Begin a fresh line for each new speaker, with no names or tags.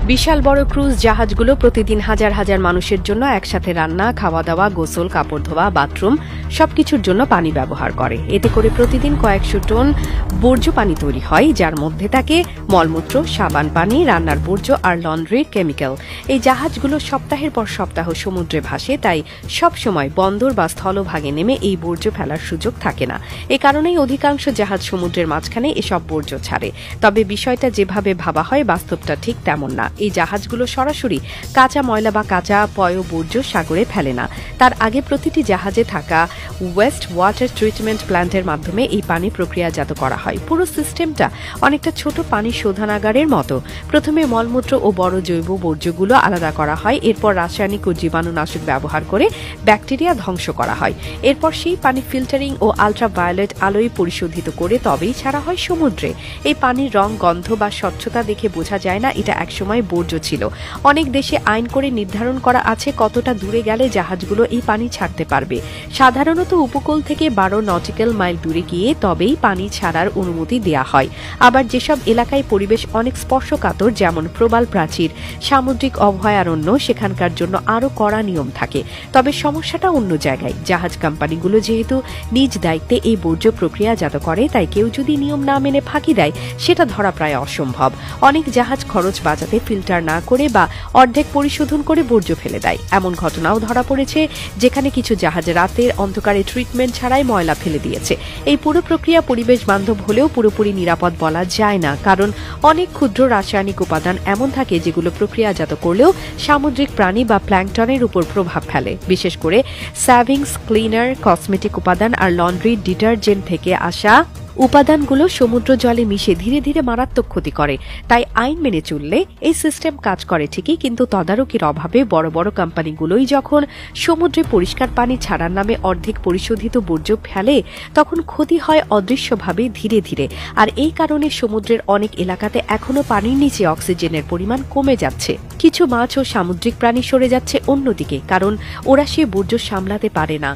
বিশাল বড় ক্রুজ জাহাজগুলো প্রতিদিন হাজার হাজার মানুষের জন্য একসাথে রান্না, খাওয়া দাওয়া, গোসল, কাপড় ধোয়া, বাথরুম সবকিছুর জন্য পানি ব্যবহার করে। এতে করে প্রতিদিন কয়েকশো টন বর্জ্য পানি তৈরি হয়, যার মধ্যে থাকে মলমূত্র, সাবান পানি, রান্নার বর্জ্য আর লন্ড্রির কেমিক্যাল। এই জাহাজগুলো সপ্তাহের পর সপ্তাহ সমুদ্রে ভাসে, তাই সব সময় বন্দর বা স্থলভাগে নেমে এই বর্জ্য ফেলার সুযোগ থাকে না। এ কারণেই অধিকাংশ জাহাজ সমুদ্রের মাঝখানে এসব বর্জ্য ছাড়ে। তবে বিষয়টা যেভাবে ভাবা হয় বাস্তবটা ঠিক তেমন না। এই জাহাজগুলো সরাসরি কাঁচা ময়লা বা কাঁচা পয় বর্জ্য সাগরে ফেলে না। তার আগে প্রতিটি জাহাজে থাকা ওয়েস্ট ওয়াটার ট্রিটমেন্ট প্ল্যান্টের মাধ্যমে এই পানি প্রক্রিয়াজাত করা হয়। পুরো সিস্টেমটা অনেকটা ছোট পানি শোধনাগারের মতো। প্রথমে মলমূত্র ও বড় জৈব বর্জ্যগুলো আলাদা করা হয়, এরপর রাসায়নিক ও জীবাণুনাশক ব্যবহার করে ব্যাকটেরিয়া ধ্বংস করা হয়। এরপর সেই পানি ফিল্টারিং ও আলট্রাভায়োলেট আলোয় পরিশোধিত করে তবেই ছাড়া হয় সমুদ্রে। এই পানির রং, গন্ধ বা স্বচ্ছতা দেখে বোঝা যায় না এটা একসময় বর্জ্য ছিল। অনেক দেশে আইন করে নির্ধারণ করা আছে কতটা দূরে গেলে জাহাজগুলো এই পানি ছাড়তে পারবে। সাধারণত উপকূল থেকে 12 নটিক্যাল মাইল দূরে গিয়ে তবেই পানি ছাড়ার অনুমতি দেয়া হয়। আবার যেসব এলাকায় পরিবেশ অনেক স্পর্শকাতর, যেমন প্রবাল প্রাচীর, সামুদ্রিক অভয়ারণ্য, সেখানকার জন্য আরও কড়া নিয়ম থাকে। তবে সমস্যাটা অন্য জায়গায়। জাহাজ কোম্পানিগুলো যেহেতু নিজ দায়িত্বে এই বর্জ্য প্রক্রিয়াজাত করে, তাই কেউ যদি নিয়ম না মেনে ফাঁকি দেয় সেটা ধরা প্রায় অসম্ভব। অনেক জাহাজ খরচ বাঁচাতে ফিল্টার না করে বা অর্ধেক পরিশোধন করে বর্জ্য ফেলে দেয়। এমন ঘটনাও ধরা পড়েছে যেখানে কিছু জাহাজ রাতের অন্ধকারে ট্রিটমেন্ট ছাড়াই ময়লা ফেলে দিয়েছে। এই পুরো প্রক্রিয়া পরিবেশ বান্ধব হলেও পুরোপুরি নিরাপদ বলা যায় না, কারণ অনেক ক্ষুদ্র রাসায়নিক উপাদান এমন থাকে যেগুলো প্রক্রিয়াজাত করলেও সামুদ্রিক প্রাণী বা প্ল্যাঙ্কটনের উপর প্রভাব ফেলে। বিশেষ করে স্যাভিংস, ক্লিনার, কসমেটিক উপাদান আর লন্ড্রি ডিটারজেন্ট থেকে আসা উপাদানগুলো সমুদ্র জলে মিশে ধীরে ধীরে মারাত্মক ক্ষতি করে। তাই আইন মেনে চললে এই সিস্টেম কাজ করে ঠিকই, কিন্তু তদারকির অভাবে বড় বড় কোম্পানিগুলোই যখন সমুদ্রে পরিষ্কার পানি ছাড়ার নামে অর্ধেক পরিশোধিত বর্জ্য ফেলে, তখন ক্ষতি হয় অদৃশ্যভাবে ধীরে ধীরে। আর এই কারণে সমুদ্রের অনেক এলাকাতে এখনো পানির নিচে অক্সিজেনের পরিমাণ কমে যাচ্ছে। কিছু মাছ ও সামুদ্রিক প্রাণী সরে যাচ্ছে অন্যদিকে, কারণ ওরা সে বর্জ্য সামলাতে পারে না।